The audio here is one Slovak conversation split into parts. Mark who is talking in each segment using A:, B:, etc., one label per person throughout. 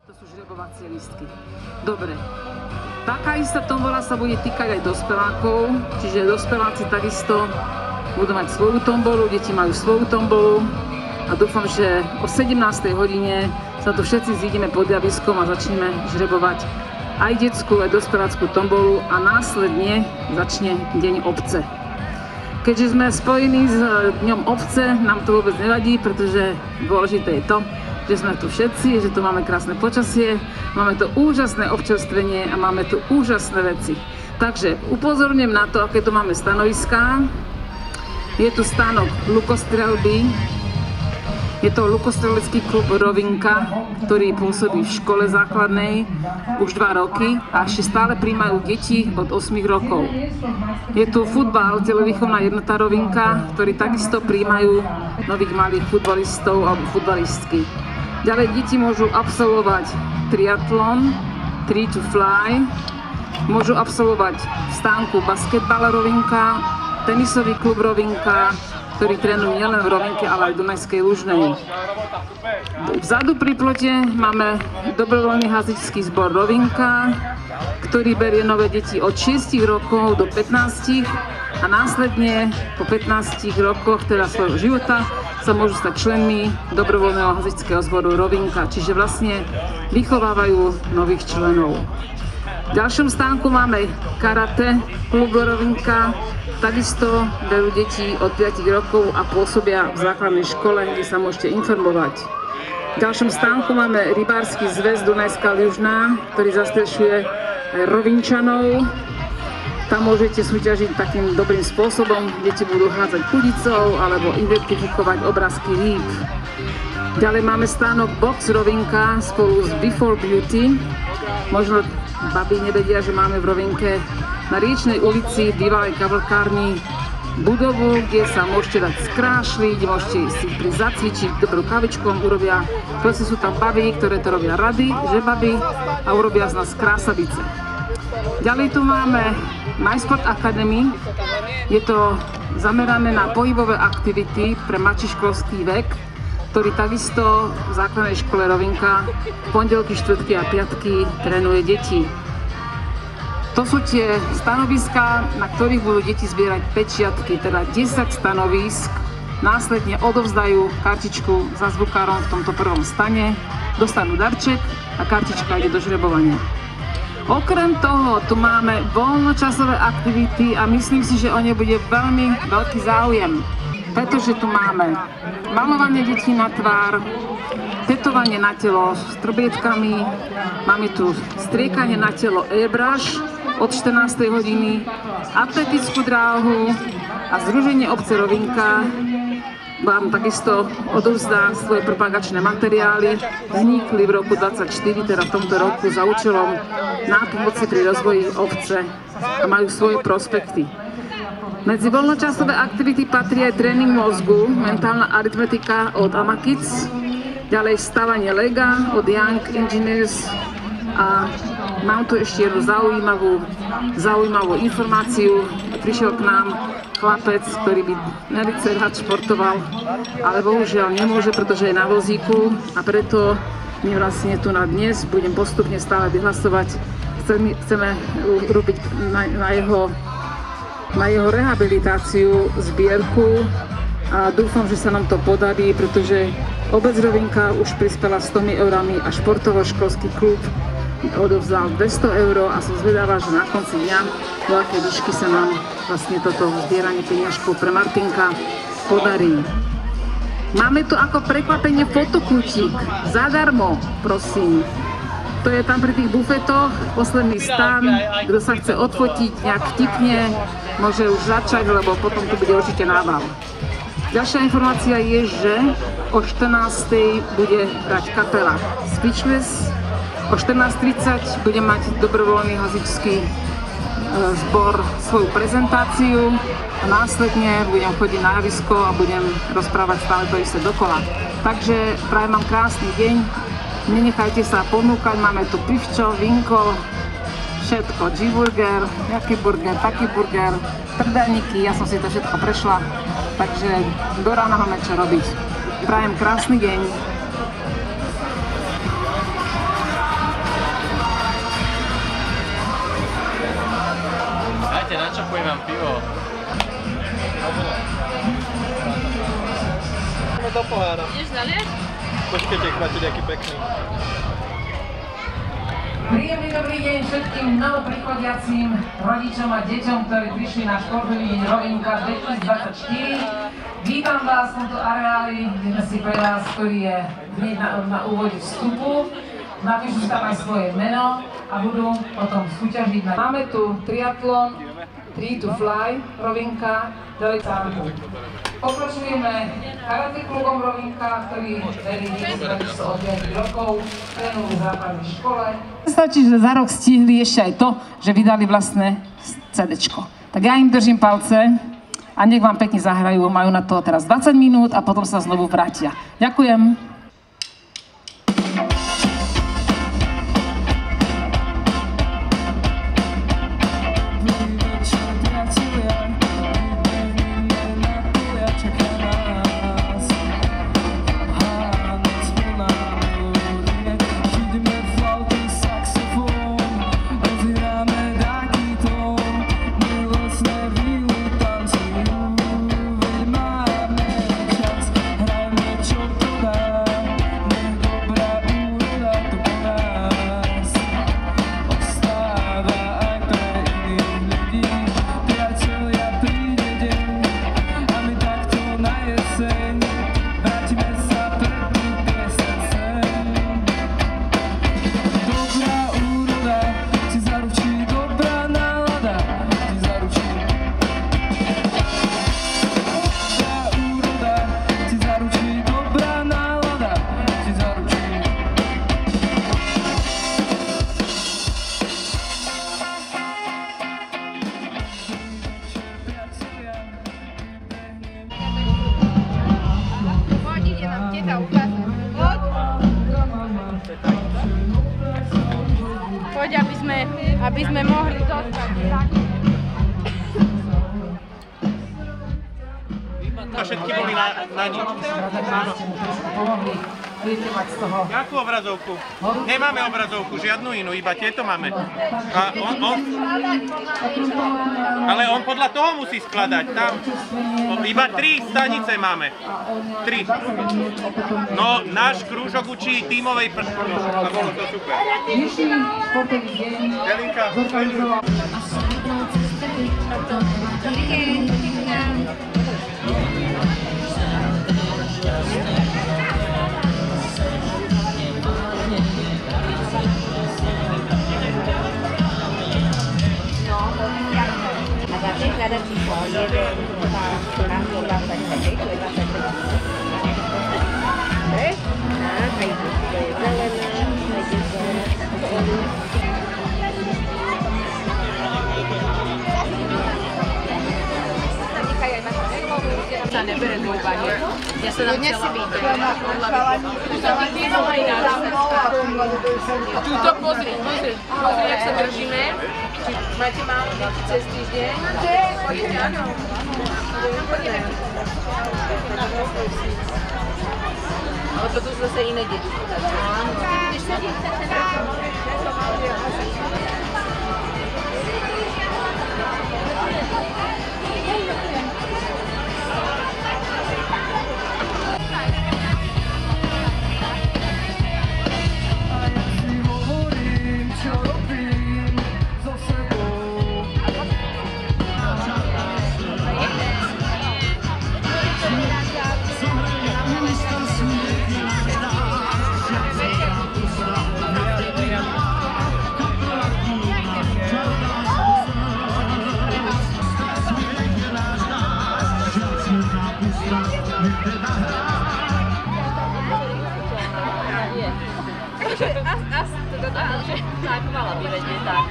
A: To sú žrebovacie lístky. Dobre. Taká istá tombola sa bude týkať aj dospelákov, čiže dospeláci takisto budú mať svoju tombolu, deti majú svoju tombolu a dúfam, že o 17. hodine sa tu všetci zídeme pod javiskom a začneme žrebovať aj detskú, aj dospeláckú tombolu a následne začne Deň obce. Keďže sme spojení s Dňom obce, nám to vôbec nevadí, pretože dôležité je to, že sme tu všetci, že tu máme krásne počasie, máme tu úžasné občerstvenie a máme tu úžasné veci. Takže upozorňujem na to, aké tu máme stanoviská. Je tu stánok lukostrelby. Je to lukostrelecký klub Rovinka, ktorý pôsobí v škole základnej už 2 roky a ešte stále prijímajú deti od 8 rokov. Je tu futbal, telovýchovná jednota Rovinka, ktorí takisto prijímajú nových malých futbalistov alebo futbalistky. Ďalej deti môžu absolvovať triatlon, Tree to Fly, môžu absolvovať v stánku basketbal Rovinka, tenisový klub Rovinka, ktorý trénujú nielen v Rovinke, ale aj v Dunajskej Lužnej. Vzadu pri plote máme dobrovoľný hasičský zbor Rovinka, ktorý berie nové deti od 6 rokov do 15 a následne po 15 rokoch, teda svojho života, sa môžu stať členmi dobrovoľného hasičského zboru Rovinka, čiže vlastne vychovávajú nových členov. V ďalšom stánku máme karate, klub Rovinka, takisto berú deti od 5 rokov a pôsobia v základnej škole, kde sa môžete informovať. V ďalšom stánku máme rybársky zväz Dunajská Lužná, ktorý zastrešuje Rovinčanov. Tam môžete súťažiť takým dobrým spôsobom, deti budú hádzať kudicou alebo identifikovať obrázky rýb. Ďalej máme stánok Box Rovinka spolu s Before Beauty. Možno babi nevedia, že máme v Rovinke na Riečnej ulici v bývalej kablkárni budovu, kde sa môžete dať skrášliť, môžete si prísť zacvičiť, dobrú kavičku vám urobia. Proste sú tam baby, ktoré to robia rady, že baby a urobia z nás krásavice. Ďalej tu máme MySport Academy. Je to zamerané na pohybové aktivity pre mladší školský vek, ktorý takisto v základnej škole Rovinka pondelky, štvrtky a piatky trénuje deti. To sú tie stanoviská, na ktorých budú deti zbierať pečiatky, teda 10 stanovisk. Následne odovzdajú kartičku za zvukárom v tomto prvom stane, dostanú darček a kartička ide do žrebovania. Okrem toho, tu máme voľnočasové aktivity a myslím si, že o ne bude veľmi veľký záujem, pretože tu máme malovanie detí na tvár, tetovanie na telo s trubietkami, máme tu striekanie na telo airbrush od 14. hodiny, atletickú dráhu a Združenie obce Rovinka vám takisto odovzdá svoje propagačné materiály. Vznikli v roku 2024, teda v tomto roku, za účelom nápomoci pri rozvoji obce a majú svoje prospekty. Medzi voľnočasové aktivity patrí aj tréning mozgu, mentálna aritmetika od Amakids, ďalej stavanie lega od Young Engineers a mám tu ešte jednu zaujímavú informáciu. Prišiel k nám chlapec, ktorý by velice rád športoval, ale bohužiaľ nemôže, pretože je na vozíku a preto my vlastne tu na dnes budem postupne stále vyhlasovať. Chceme urobiť na jeho rehabilitáciu zbierku a dúfam, že sa nám to podarí, pretože obec Rovinka už prispela 100 eurami a športovo-školský klub odovzdal 200 eur a som zvedavá, že na konci dňa do akej výšky sa nám vlastne toto zbieranie peniažkov pre Martinka podarí. Máme tu ako prekvapenie fotokútik, zadarmo, prosím. To je tam pri tých bufetoch, posledný stan, kto sa chce odfotiť nejak vtipne, môže už začať, lebo potom tu bude určite nával. Ďalšia informácia je, že o 14. bude hrať kapela Speechless, o 14:30 bude mať dobrovoľný hasičský zbor svoju prezentáciu a následne budem chodiť na javisko a budem rozprávať stále to isté dokola. Takže prajem vám krásny deň, nenechajte sa ponúkať, máme tu pivčo, vinko, všetko, G-burger, jaký burger, taký burger, trdelníky, ja som si to všetko prešla, takže do rána máme čo robiť. Prajem krásny deň.
B: pohára.
C: Ideš zaliať?
B: Počkajte, máte nejaký pekný.
A: Príjemný dobrý deň všetkým novoprichodiacím rodičom a deťom, ktorí prišli na športový deň Rovinka 2024. Vítam vás v tomto areáli, kde sme si pre vás, ktorý je hneď na úvode vstupu. Napíšu si tam aj svoje meno a budú potom súťažiť. Máme tu triatlon, Free to Fly, Rovinka, ďalej tam. Pokračujeme karate klubom Rovinka, ktorý vedí od 5 rokov, trénujú v základnej škole. Stačí, že za rok stihli ešte aj to, že vydali vlastné CD-čko. Tak ja im držím palce a nech vám pekne zahrajú, majú na to teraz 20 minút a potom sa znovu vrátia. Ďakujem.
C: Poď, aby sme mohli dostať.
B: A všetky boli na nič. Áno. Jakú obrazovku? Nemáme obrazovku, žiadnu inú, iba tieto máme. A ale on podľa toho musí skladať. Tam iba 3 stanice máme. 3. No, náš krúžok učí tímovej pršpornosti. A bolo to super. Jelinka,
D: ada číslo 1, 2, 24, 25, 26. Terus, nah kayak gitu. Jalan, kayak gitu.
C: Sa nebere do úvahy. Ja sa nám chcela Tuto pozri, jak sa držíme. Máte málo deti cez týždeň? Chodíte, áno. Chodíme. Ale toto sú zase iné deti. Áno. Ideš sedieť? Tak mala by vedieť tak.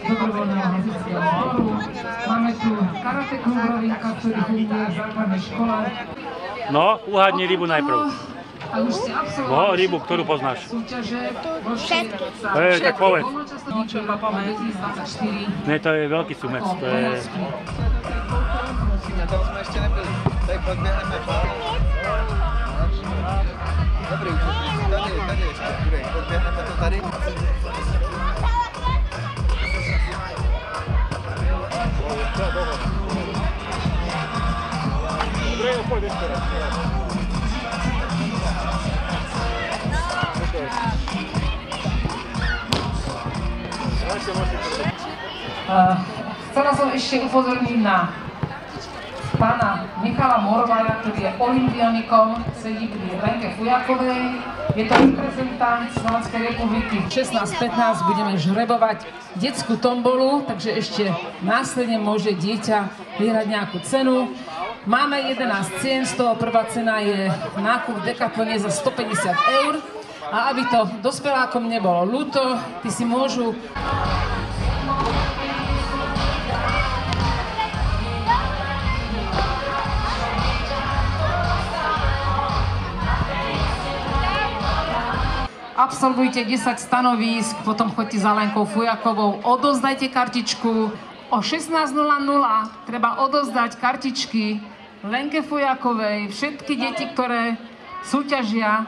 A: Dobrovoľného hasičského zboru. Máme tu karate klub Rovinka, ktorý funguje v základnej škole.
E: No, uhádni rybu najprv.
A: A už ste absolvovali
E: rybu, ktorú poznáš.
A: Súťaže. Všetky.
E: Tak povedz. Ne, to je veľký sumec. To je...
B: Na tom sme ešte nebyli. Tak podbiehneme pár. Dobrý, tady ešte, podbiehneme to tady.
A: Chcela som ešte upozorniť na pána Michala Morvaja, ktorý je olympionikom, sedí pri Lenke Fujakovej. Je to reprezentant Slovenskej republiky. 16:15 budeme žrebovať detskú tombolu, takže ešte následne môže dieťa vyhrať nejakú cenu. Máme 11 cien, z toho prvá cena je nákup v Decathlone za 150 €. A aby to dospelákom nebolo ľúto, tí si môžu absolvujte 10 stanovísk, potom choďte za Lenkou Fujakovou, odozdajte kartičku. O 16:00 treba odozdať kartičky Lenke Fujakovej, všetky deti, ktoré súťažia.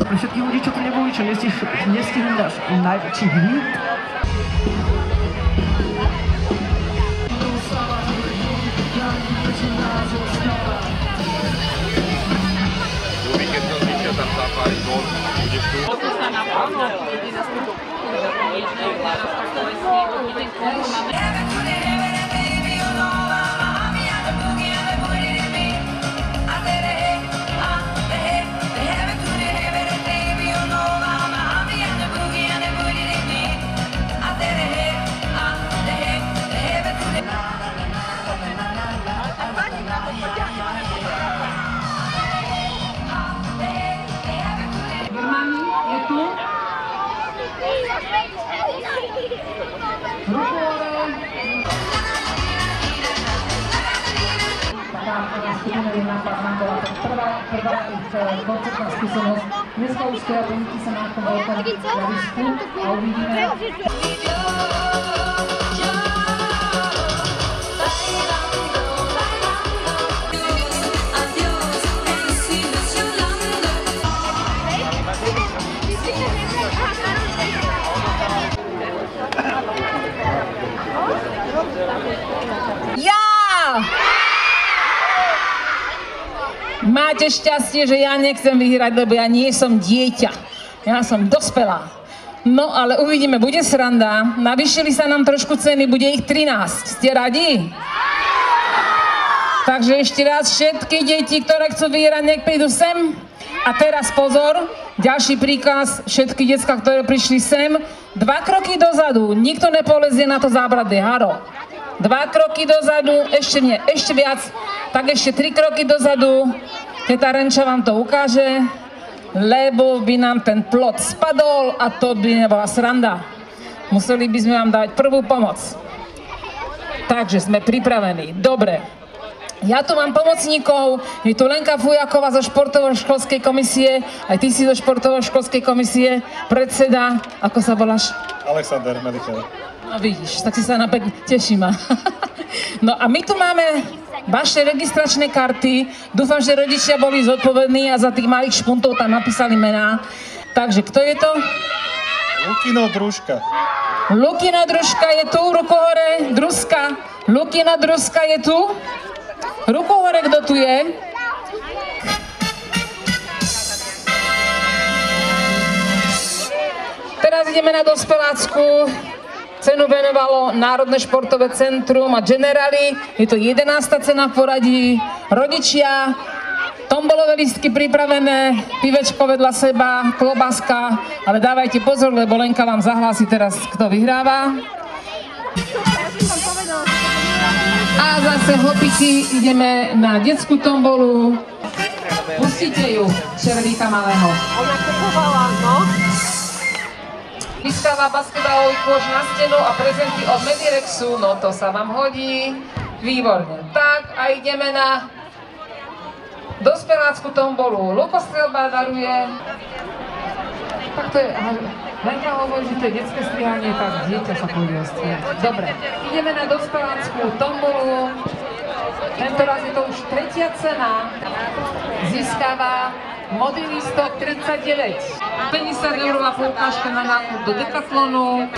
F: Pre všetkých ľudí, čo tu neboli, čo nestihli náš najväčší hit.
G: Víkend zničia tam zápali gól, budeš tu?
A: Je tu? Prvá koncertná skúsenosť. Dneska už stoja bonky sa na tom veľkom javisku a uvidíme. Máte šťastie, že ja nechcem vyhrať, lebo ja nie som dieťa. Ja som dospelá. No ale uvidíme, bude sranda. Navýšili sa nám trošku ceny, bude ich 13. Ste radi? Takže ešte raz všetky deti, ktoré chcú vyhrať, nech prídu sem. A teraz pozor, ďalší príkaz, všetky decká, ktoré prišli sem, 2 kroky dozadu, nikto nepolezie na to zábradlie, haro. 2 kroky dozadu, ešte nie, ešte viac, tak ešte 3 kroky dozadu. Teta Renča vám to ukáže, lebo by nám ten plot spadol a to by nebola sranda. Museli by sme vám dať prvú pomoc. Takže sme pripravení. Dobre. Ja tu mám pomocníkov, je tu Lenka Fujaková zo športovo-školskej komisie, aj ty si zo športovo-školskej komisie, predseda, ako sa voláš?
H: Alexander Medichel.
A: No vidíš, tak si sa napekne, teší ma. No a my tu máme vaše registračné karty, dúfam, že rodičia boli zodpovední a za tých malých špuntov tam napísali mená. Takže kto je to?
H: Lukino Družka.
A: Lukino Družka je tu, ruku hore, Družka. Lukino Družka je tu. Ruku hore, kto tu je? Teraz ideme na dospelácku. Cenu venovalo Národné športové centrum a Generali. Je to 11. cena v poradí. Rodičia, tombolové lístky pripravené, pivečko vedľa seba, klobáska. Ale dávajte pozor, lebo Lenka vám zahlási teraz, kto vyhráva. A zase hopiky, ideme na detskú tombolu. Pustíte ju, červíka malého.
C: Ona kupovala, no.
A: Vystáva basketbalový kôž na stenu a prezenty od Medirexu, no to sa vám hodí. Výborne. Tak a ideme na dospelácku tombolu. Lukostrelba daruje. Tak to je, Lenka hovorí, že to je detské strihanie, tak dieťa sa pôjde ostrihať. Dobre, ideme na dospelácku tombolu. Tentoraz je to už tretia cena. Získava modrý lístok 39. 50 eurová poukážka na nákup do Decathlonu.